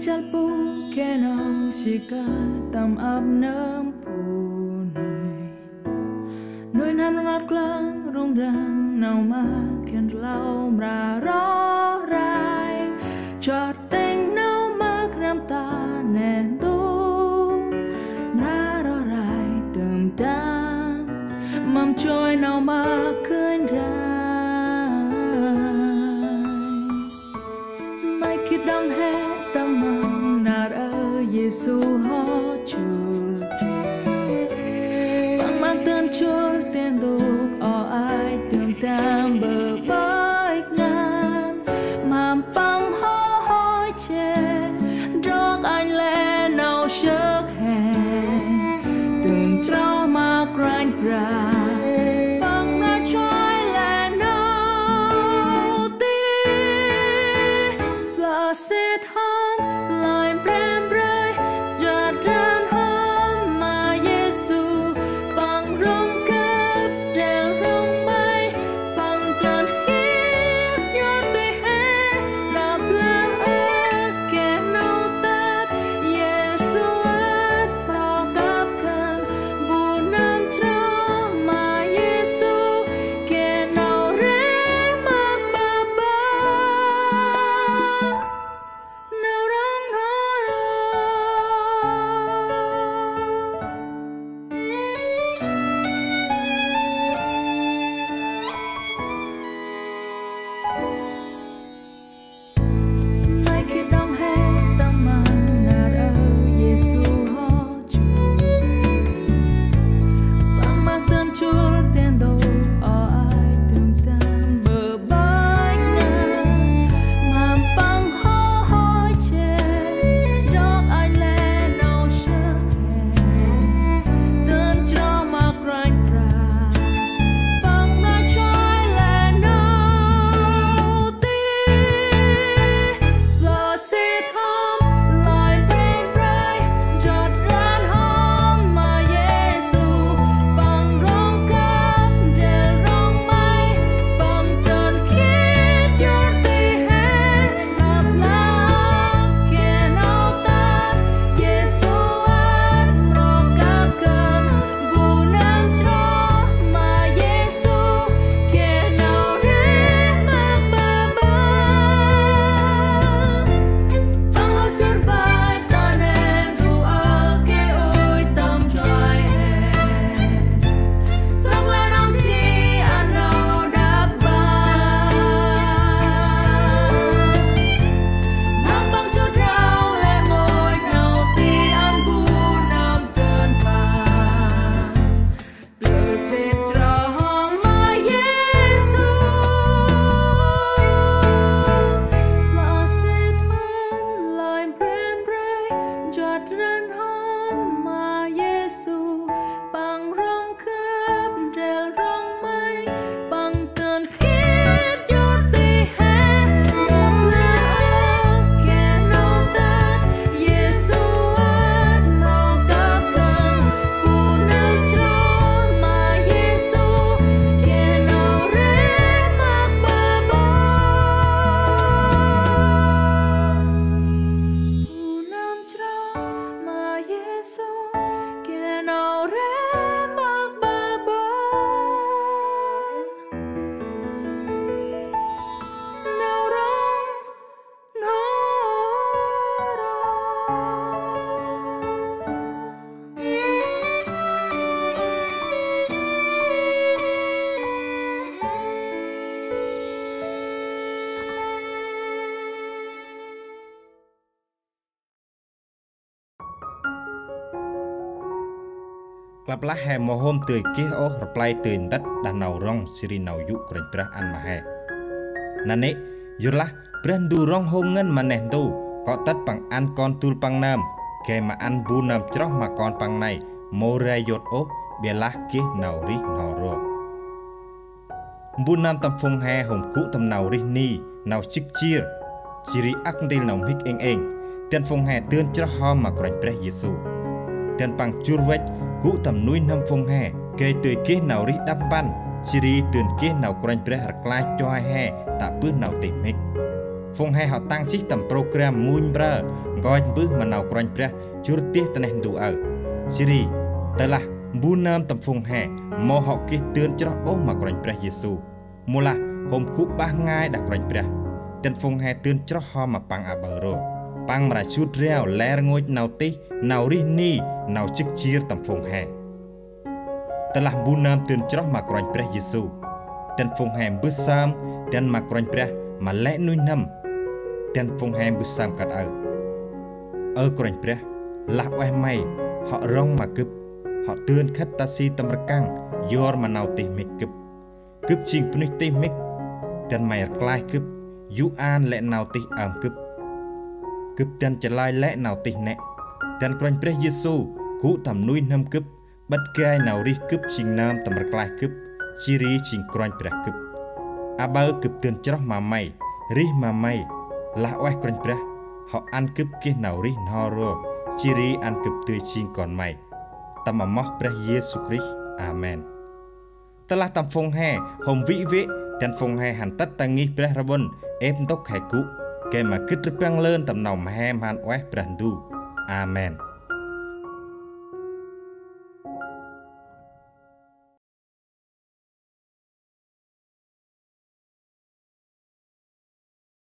chặt bu kẻ nào chỉ cả tầm ấp nấm phù này nuôi nam ngọt glang rung rang nào mà khen lau ra rõ rai chợt tình nào mà gram ta nén tu ra rõ rai tầm tam mầm trôi nào mà khơi ra mai khi đâm hè tâm mong nạt ơi Giêsu họ chùa bằng mang tên chúa tên đục ở ai tương tam bờ bãi ngàn mà bằng hó hoi chè róc anh lẽ nào sức hè từng trao mà grind bra bằng ra trói lẽ nào tí là xét hóm lời brem rơi giọt răn hóm mà Giêsu bằng rung cấp đèo rung bay bằng cơn khiết nhót tươi hè đạp lang ớt kẻ nâu tát Giêsu ớt bao cáp cần bù nam cho mà Giêsu kẻ nào rẽ mắc ba ba nào rong nó mai khi đông hè tâm mang nạt ơi Giêsu họ chùa bằng mang tên chúa tên đâu ở ai tương tam bờ bãi ngang mà bằng hó hoi chè róc anh lẽ nào sức hè tên cho mà grind bra bằng ra trói lẽ nào tí là xét hóm lời brem rơi giọt răn hóm mà Giêsu bằng rong cấp đèo rong bay bằng cơn khiết nhót tươi hè đạp lang kẻ nào tát Giêsu ớt bao cáp cần bù nam cho mà Giêsu kẻ nào rẽ mắc ba bằng áo chốt vai ta nên thu ở cái ôi tâm trói hè sống lên ông chi ăn nào đáp ba mang bằng chút rau lên ngồi nào tí ăn bù nam cơn vàng từ xịt cho mà Giêsu là xịt hóm lời brem rơi giọt răn hóm mà Giêsu bằng rong khắp đèo rong mây bằng cơn khiết nhót tươi hè bằng lá ớt kẻ nào tát Giêsu ớt bao cáp cần bù nam cho mà Giêsu kẻ nào rẽ mắc ba ba bù nam cho mà Giêsu kẻ nào rẽ mắc ba ba nào rong nó Klap lah he mohom tươi kia oh reply tươi tất đàn nào rong siri nào yu kren prah an mà he nane yurlah brand du rong hong ngan maneh tu có tất bằng ăn con tul bằng nam ke mà ăn bu nam chroh mà con bằng này more yot oh belah kia nào ri nào ro bu nam tam phong he hom cụ tam nào ri ni nào chik chia chiri ak del nào hik eng tiền phong he tươn chroh hom mà kren prah Giêsu tiền bằng chur vech cụ tầm nuôi năm phong hè kê từ kia nào rí đắp ban chiri từ kia nào quanh pre hạt lai cho hai hè tạ bữa nào tìm hết phong hai họ tăng chích tầm program muôn bra gọi bước mà nào quanh bra chúa tiết tên hình đủ ở Siri tờ là bu nam tầm phong hai mò họ kia tuyên cho ô mà quanh bra Giêsu mua là hôm cũ ba ngày đặt quanh bra tên phong hai tuyên cho họ mà bằng à bờ rồi bằng mà chút reo lẻ ngôi nào tí nào ri ni nào chức chia tầm phong hai tờ là bu nam tuyên cho mà quanh bra Giêsu tên phong hai bước sam tên mà quanh bra mà lẽ nuôi năm tên phong hai bước sam cắt ở quanh bra lạc oai mày họ rong mà cướp họ tuyên khách ta si tâm căng yor mà nào tìm mịch cướp chinh punic tìm mịch tên mày clay cướp yu an lẽ nào tìm cướp tên trả lại lẽ nào tìm nè tên quanh bra Giêsu cũ tầm nuôi năm cướp bất kể nào đi cướp chinh nam tâm clay cướp chiri chinh quanh bra cướp bao cướp tuyên cho mà mày ri mà mày là oai quanh bra họ ăn cướp kia nào ri horo chiri ăn cướp tươi chinh còn mày tâm mà móc bra Giêsu Christ amen ta là tâm phong hè hồng vĩ vĩ tên phong hè hẳn tất ta nghi bra rabon em tốc hải cũ kể mà kích rực băng lên tầm nòng hem hàn oai brandu amen.